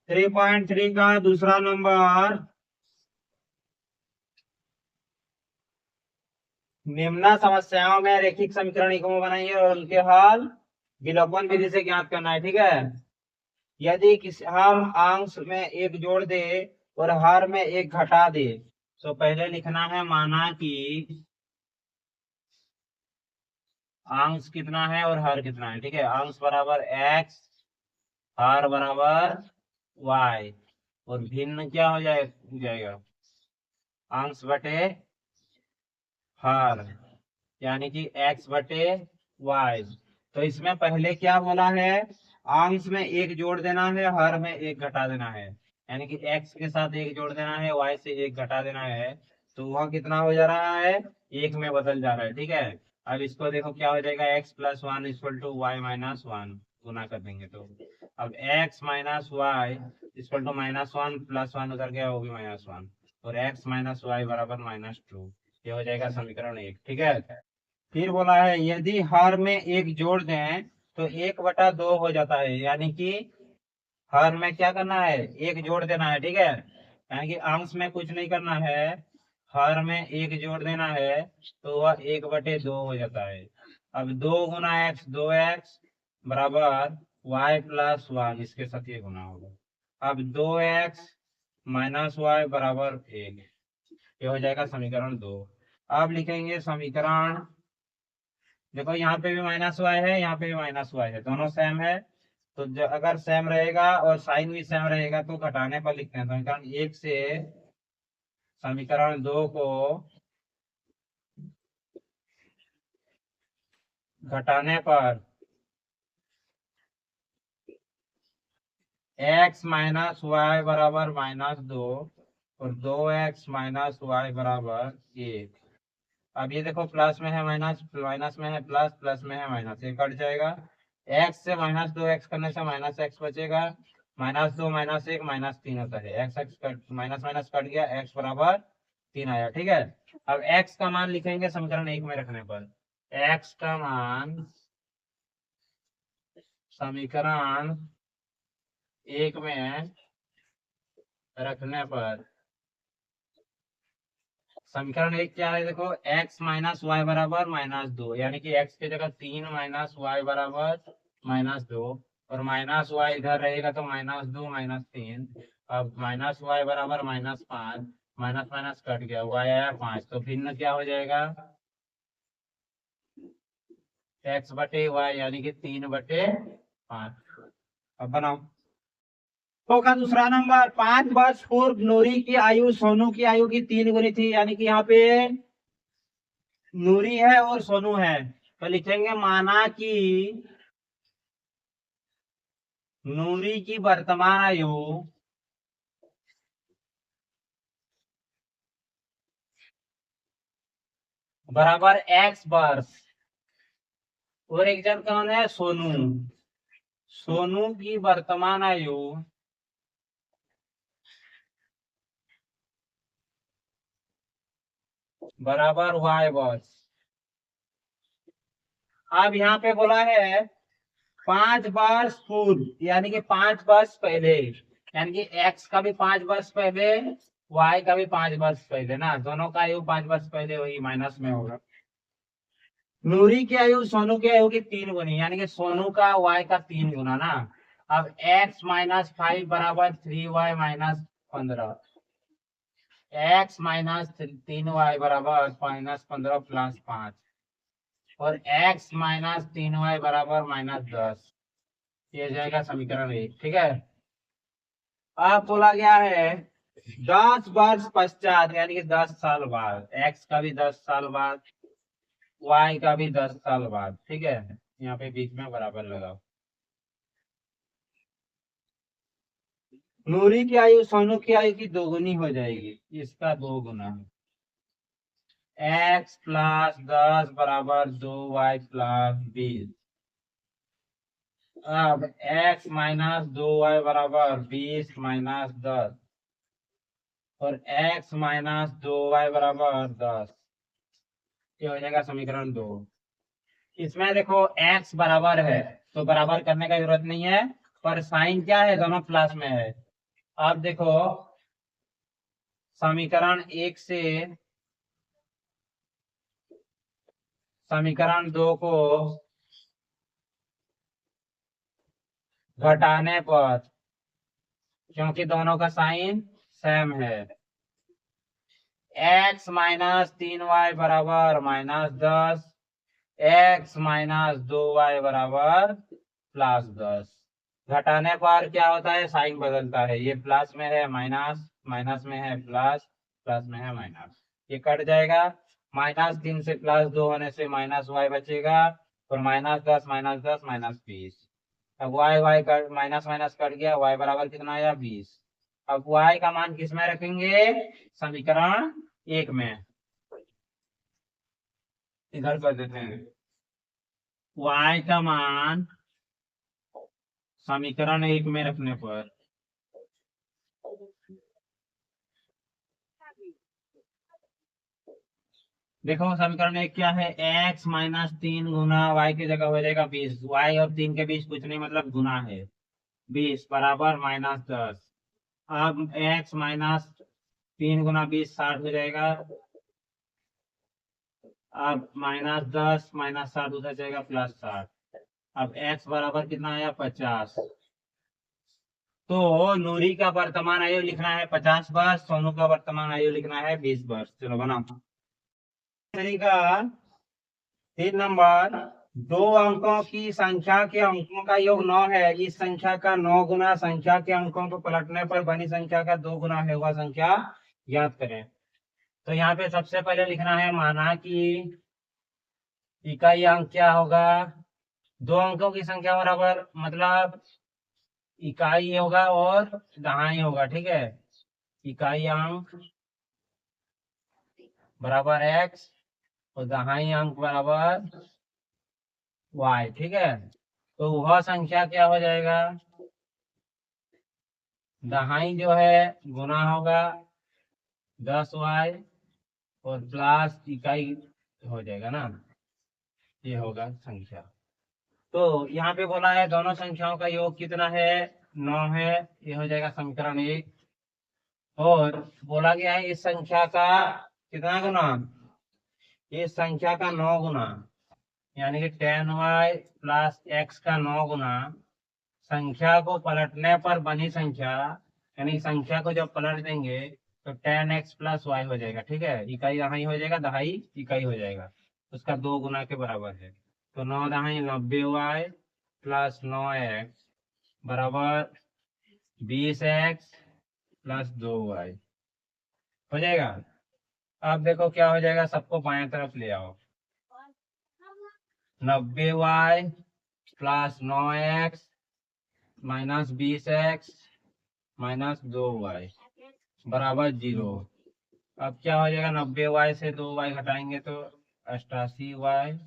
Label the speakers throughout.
Speaker 1: 3.3 का दूसरा नंबर, निम्न समस्याओं में रैखिक समीकरण को बनाइए और उनके हल विलोपन विधि से ज्ञात करना है। ठीक है, यदि किसी हम अंश में एक जोड़ दे और हर में एक घटा दे, तो पहले लिखना है माना कि अंश कितना है और हर कितना है। ठीक है, अंश बराबर x, हर बराबर y, और भिन्न क्या हो जाएगा अंश बटे हर, यानी कि x बटे y। तो इसमें पहले क्या बोला है, अंश में एक जोड़ देना है, हर में एक घटा देना है, यानी कि x के साथ एक जोड़ देना है, y से एक घटा देना है। तो वह कितना हो जा रहा है, एक में बदल जा रहा है। ठीक है, अब इसको देखो क्या हो जाएगा, x plus one equal to Y minus one, गुना कर देंगे तो अब x minus Y equal to minus one plus one उधर गया, वो भी माइनस वन, और x माइनस वाई बराबर माइनस टू। ये हो जाएगा समीकरण एक। ठीक है, फिर बोला है यदि हर में एक जोड़ दें तो 1/2 हो जाता है, यानी कि हर में क्या करना है, एक जोड़ देना है। ठीक है, यानी कि अंश में कुछ नहीं करना है, हर में एक जोड़ देना है, तो वह 1/2 हो जाता है। अब 2 गुना x 2x बराबर y प्लस वन, इसके साथ ये गुना होगा। अब 2x माइनस वाई बराबर 1, ये हो जाएगा समीकरण 2। अब लिखेंगे समीकरण, देखो यहाँ पे भी माइनस वाई है, यहाँ पे भी माइनस वाई है, दोनों सेम है। तो अगर सेम रहेगा और साइन भी सेम रहेगा तो घटाने पर लिखते हैं। समीकरण एक से समीकरण दो को घटाने पर x माइनस वाई बराबर माइनस 2 और 2x माइनस वाई बराबर 1। अब ये देखो प्लस में है माइनस, माइनस में है प्लस, प्लस में है माइनस, ये कट जाएगा। x से माइनस 2x करने से माइनस x बचेगा, माइनस 2 माइनस 1 माइनस 3 होता है, x x cut minus minus cut गया, x बराबर 3 आया। ठीक है, अब x का मान लिखेंगे समीकरण एक में रखने पर, x का मान समीकरण एक में रखने पर, समीकरण एक क्या है, देखो x माइनस वाई बराबर माइनस 2, यानी कि x की जगह 3 माइनस वाई बराबर माइनस 2, और माइनस वाई इधर रहेगा तो माइनस 2 माइनस 3। अब माइनस वाई बराबर माइनस 5, माइनस माइनस कट गया, y आया 5, तो भिन्न क्या हो जाएगा, x बटे वाई, यानी कि 3/5। अब बनाओ। तो का दूसरा नंबर, 5 वर्ष पूर्व नूरी की आयु सोनू की आयु की 3 गुनी थी, यानी कि यहाँ पे नूरी है और सोनू है, तो लिखेंगे माना कि नूरी की वर्तमान आयु बराबर x वर्ष, और एक जन कौन है, सोनू, सोनू की वर्तमान आयु बराबर y वर्ष। अब यहाँ पे बोला है 5 वर्ष पूर्व, यानी कि 5 वर्ष पहले, यानी कि x का भी 5 वर्ष पहले, y का भी 5 वर्ष पहले ना, दोनों का आयु 5 वर्ष पहले, वही माइनस में होगा। नूरी की आयु सोनू की आयु की 3 गुनी, यानी कि सोनू का y का 3 गुना ना। अब x माइनस 5 बराबर 3y minus 15, x minus 3y बराबर माइनस 15 प्लस 5, और x माइनस 3y बराबर माइनस 10। ये जाएगा समीकरण एक। ठीक है, अब बोला गया है 10 वर्ष पश्चात, यानी कि 10 साल बाद, x का भी 10 साल बाद, y का भी 10 साल बाद। ठीक है, यहाँ पे बीच में बराबर लगाओ। नूरी की आयु सोनू की आयु की 2 गुनी हो जाएगी, इसका 2 गुना, x प्लस 10 बराबर 2y प्लस 20। अब x माइनस 2y बराबर 20 माइनस 10, और x माइनस 2y बराबर 10। ये हो जाएगा समीकरण 2। इसमें देखो x बराबर है तो बराबर करने का जरूरत नहीं है, पर साइन क्या है, दोनों प्लस में है, अब देखो समीकरण 1 से समीकरण 2 को घटाने पर, क्योंकि दोनों का साइन सेम है, x माइनस 3y बराबर -10, x माइनस 2y बराबर +10। घटाने पर क्या होता है, साइन बदलता है, ये प्लस में है माइनस, माइनस में है प्लस, प्लस में है माइनस, ये कट जाएगा। -3 से +2 होने से -y बचेगा, और -10 -10 -20। अब y y cut, minus minus cut गया, y बराबर कितना आया 20। अब y का मान किस में रखेंगे, समीकरण 1 में, इधर कर देते हैं। y का मान समीकरण 1 में रखने पर देखो समीकरण 1 क्या है, x माइनस 3 गुना y की जगह हो जाएगा 20, y और 3 के बीच कुछ नहीं मतलब गुना है, 20 बराबर -10। अब x माइनस 3 गुना 20 60 हो जाएगा। अब -10 -60 उधर जाएगा +60। अब x बराबर कितना आया 50। तो नूरी का वर्तमान आयु लिखना है 50 वर्ष, सोनू का वर्तमान आयु लिखना है 20 वर्ष। चलो बनाओ तरीका। 3 नंबर, दो अंकों की संख्या के अंकों का योग 9 है, इस संख्या का 9 गुना संख्या के अंकों को पलटने पर बनी संख्या का 2 गुना है वह संख्या ज्ञात करें। तो यहाँ पे सबसे पहले लिखना है, माना कि इकाई अंक क्या होगा, दो अंकों की संख्या बराबर मतलब इकाई होगा और दहाई होगा, ठीक है। इकाई अंक बराबर x और दहाई अंक बराबर y, ठीक है। तो वह संख्या क्या हो जाएगा, दहाई जो है गुना होगा 10y और प्लस इकाई हो जाएगा ना, ये होगा संख्या। तो यहाँ पे बोला है दोनों संख्याओं का योग कितना है, 9 है, ये हो जाएगा समीकरण 1। और बोला गया है इस संख्या का कितना गुना, इस संख्या का 9 गुना, यानी कि 10y प्लस x का 9 गुना संख्या को पलटने पर बनी संख्या, यानी संख्या को जब पलट देंगे तो 10x प्लस y हो जाएगा, ठीक है। इकाई दहाई हो जाएगा, दहाई इकाई हो जाएगा, उसका 2 गुना के बराबर है। तो 9 दहाई 90y प्लस 9x बराबर 20x प्लस 2y हो जाएगा। अब देखो क्या हो जाएगा, सबको बाएं तरफ ले आओ, 90y plus 9x minus 20x minus 2y बराबर 0। अब क्या हो जाएगा, 90y से 2y घटाएंगे तो 88y,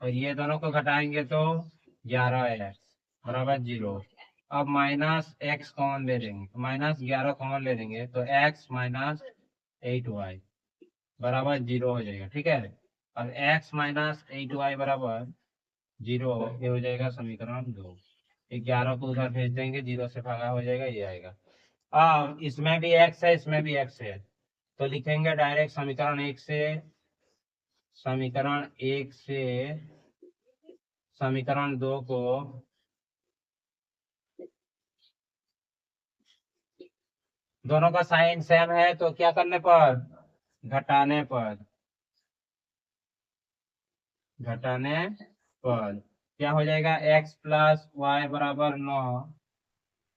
Speaker 1: और ये दोनों को घटाएंगे तो 11x बराबर 0। अब माइनस x कॉमन ले लेंगे, -11 कॉमन ले लेंगे तो x माइनस 8y बराबर 0 हो जाएगा, ठीक है। अब x माइनस 8y बराबर 0, ये हो जाएगा समीकरण 2। 11 को उधर भेज देंगे, 0 से भागा हो जाएगा, ये आएगा। अब इसमें भी x है, इसमें भी x है, तो लिखेंगे डायरेक्ट समीकरण 1 से, समीकरण 1 से समीकरण 2 को दोनों का साइन सेम है तो क्या करने पर, घटाने पर, घटाने पर क्या हो जाएगा, x प्लस वाई बराबर 9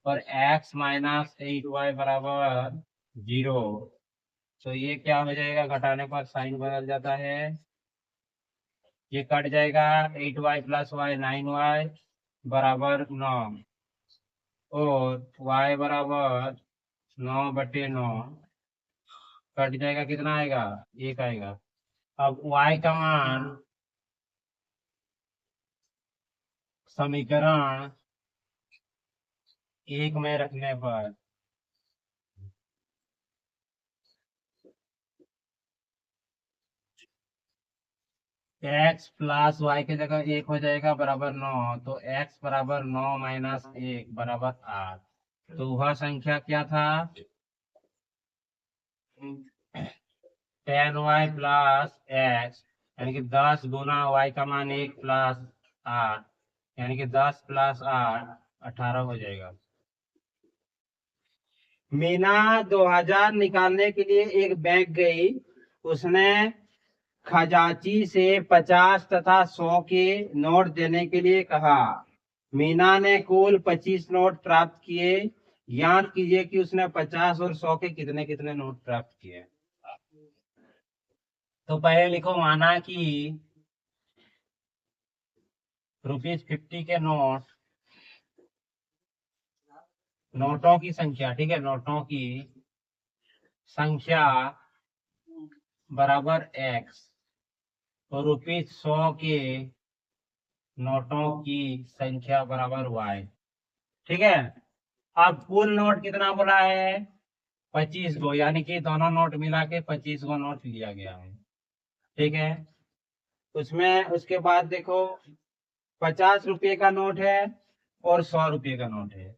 Speaker 1: और x माइनस 8y बराबर 0। तो ये क्या हो जाएगा, घटाने पर साइन बदल जाता है, ये कट जाएगा, 8y प्लस वाई 9y बराबर 9 और y बराबर 9/9 कट जाएगा, कितना आएगा 1 आएगा। अब y का मान समीकरण 1 में रखने पर x प्लस वाई की जगह 1 हो जाएगा बराबर 9, तो x बराबर 9 माइनस 1 बराबर 8। तो वह संख्या क्या था? 10y प्लस एक्स, यानी कि 10 गुना y का मान 1 प्लस 8, यानी कि 10 प्लस 8 18 हो जाएगा। मीना 2000 निकालने के लिए एक बैंक गई। उसने खजांची से 50 तथा 100 के नोट देने के लिए कहा। मीना ने कुल 25 नोट प्राप्त किए। ज्ञात कीजिए कि उसने 50 और 100 के कितने कितने नोट प्राप्त किए। तो पहले लिखो, माना कि ₹50 के नोटों की संख्या, ठीक है, नोटों की संख्या बराबर x, तो ₹100 के नोटों की संख्या बराबर y, ठीक है। अब कुल नोट कितना बोला है? 25 को, यानी कि दोनों नोट मिला के 25 को नोट लिया गया है, ठीक है। उसमें उसके बाद देखो, 50 रुपये का नोट है और 100 रुपये का नोट है।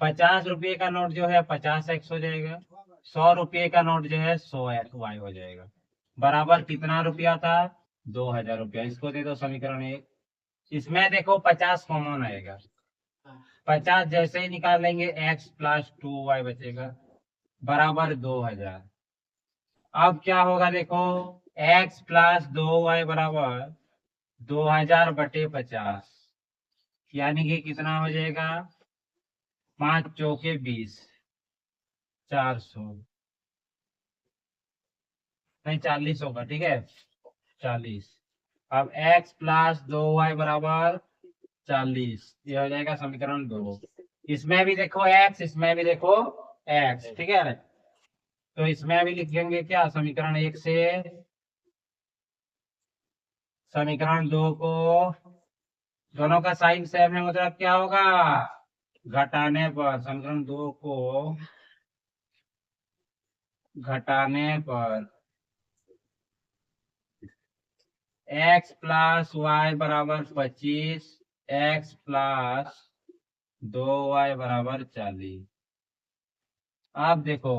Speaker 1: 50 रुपये का नोट जो है 50x हो जाएगा, 100 रुपये का नोट जो है 100y हो जाएगा। बराबर कितना रुपया था? 2000 रुपया। इसको दे दो समीकरण 1। इसमें देखो 50 कॉमन आएगा, 50 जैसे ही निकाल लेंगे x प्लस 2y बचेगा, बराबर 2000। अब क्या होगा देखो, x प्लस 2y बराबर 2000 बटे 50, यानी कि कितना हो जाएगा? 5 चौके 20, 400 नहीं 40 होगा, ठीक है, 40। अब x प्लस 2y बराबर 40, ये हो जाएगा समीकरण 2। इसमें भी देखो x, इसमें भी देखो x, ठीक है। तो इसमें भी लिखेंगे क्या, समीकरण 1 से समीकरण 2 को, दोनों का साइन सेम है, मतलब क्या होगा? घटाने पर, समीकरण 2 को घटाने पर x प्लस वाई बराबर 25, x प्लस 2y बराबर 40। अब देखो,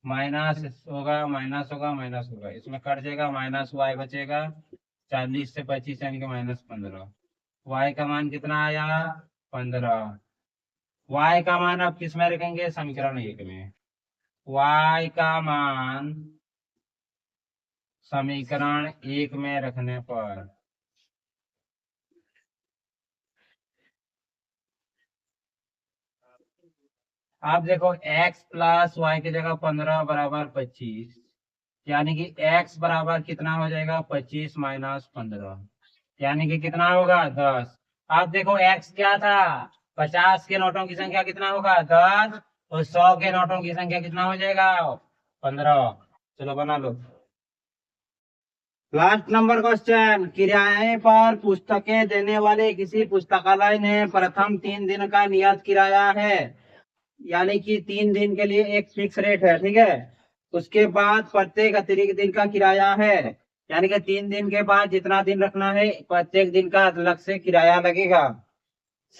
Speaker 1: माइनस होगा, माइनस होगा, माइनस होगा, इसमें कट जाएगा, माइनस y बचेगा, 40 से 25 यानी कि माइनस 15। y का मान कितना आया? 15। y का मान अब किस में रखेंगे? समीकरण 1 में। y का मान समीकरण 1 में रखने पर आप देखो, x प्लस वाई की जगह 15 बराबर 25, यानी कि x बराबर कितना हो जाएगा? 25 माइनस 15, यानी कि कितना होगा? 10। आप देखो x क्या था? 50 के नोटों की संख्या कितना होगा? 10। और 100 के नोटों की संख्या कितना हो जाएगा? 15। चलो बना लो। लास्ट नंबर क्वेश्चन, किराए पर पुस्तकें देने वाले किसी पुस्तकालय ने प्रथम 3 दिन का नियत किराया है, यानी कि 3 दिन के लिए एक फिक्स रेट है, ठीक है। उसके बाद प्रत्येक अतिरिक्त दिन का किराया है, यानी कि 3 दिन के बाद जितना दिन रखना है, प्रत्येक दिन का अलग से किराया लगेगा।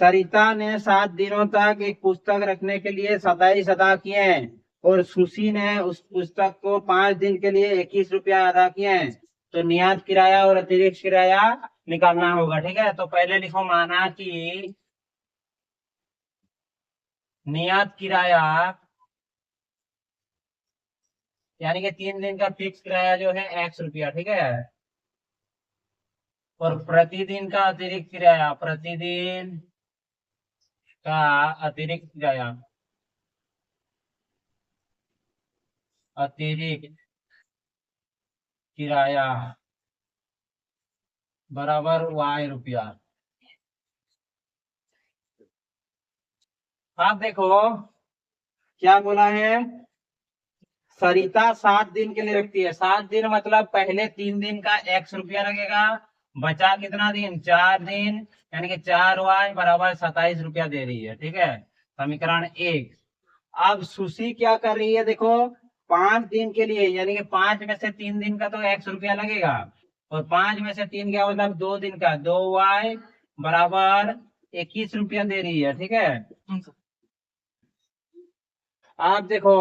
Speaker 1: सरिता ने 7 दिनों तक एक पुस्तक रखने के लिए 27 अदा किए, और सुशी ने उस पुस्तक को 5 दिन के लिए 21 रुपया अदा किए। तो नियत किराया और अतिरिक्त किराया निकालना होगा, ठीक है। तो पहले लिखो, माना कि नियत किराया, यानी कि 3 दिन का फिक्स किराया जो है x रुपया, ठीक है। और प्रतिदिन का अतिरिक्त किराया, प्रतिदिन का अतिरिक्त किराया, अतिरिक्त किराया बराबर y रुपया। आप देखो क्या बोला है, सरिता 7 दिन के लिए रखती है। 7 दिन मतलब पहले 3 दिन का x रुपया लगेगा, बचा कितना दिन? 4 दिन, यानी कि 4y बराबर 27 रुपया दे रही है, ठीक है, समीकरण 1। अब सुशी क्या कर रही है देखो, 5 दिन के लिए, यानी कि 5 में से 3 दिन का तो x रुपया लगेगा, और 5 में से 3 क्या मतलब 2 दिन का, 2y बराबर 21 रुपया दे रही है, ठीक है। आप देखो,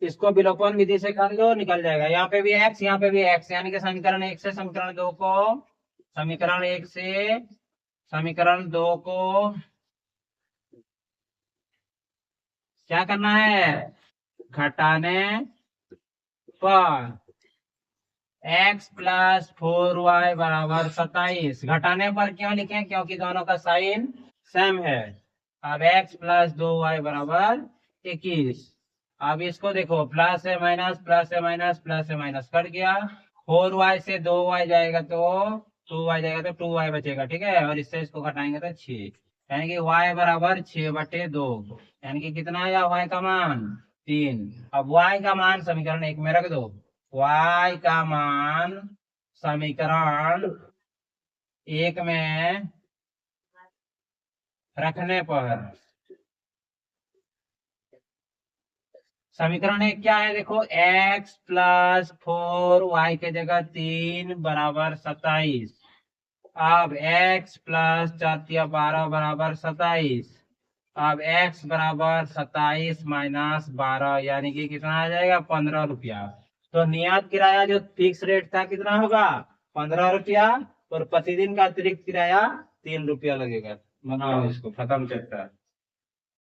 Speaker 1: इसको विलोपन विधि से कर लो, निकल जाएगा। यहाँ पे भी एक्स, यहाँ पे भी एक्स, यानी कि समीकरण एक से समीकरण दो को क्या करना है, घटाने पर x प्लस 4y बराबर 27। घटाने पर क्यों लिखे, क्योंकि दोनों का साइन सेम है। अब x प्लस 2y बराबर 21। अब इसको देखो, प्लस है माइनस, प्लस है माइनस, प्लस है माइनस कट गया। 4y से 2y जाएगा तो 2y जाएगा तो 2y बचेगा, ठीक है। और इससे इसको घटाएंगे तो 6, यानी कि y बराबर 6/2। यानी कि कितना आया y का मान, 3। अब y का मान समीकरण एक में रख दो। y का मान समीकरण एक में रखने पर, समीकरण एक क्या है देखो, x प्लस 4y के जगह 3 बराबर 27। अब x प्लस 4×12 बराबर 27। अब x बराबर 27 माइनस 12, यानी कि कितना आ जाएगा, 15 रुपया। तो नियत किराया जो फिक्स रेट था कितना होगा, 15 रुपया। और प्रतिदिन का अतिरिक्त किराया 3 रुपया लगेगा। बनाओ इसको, खत्म चैप्टर।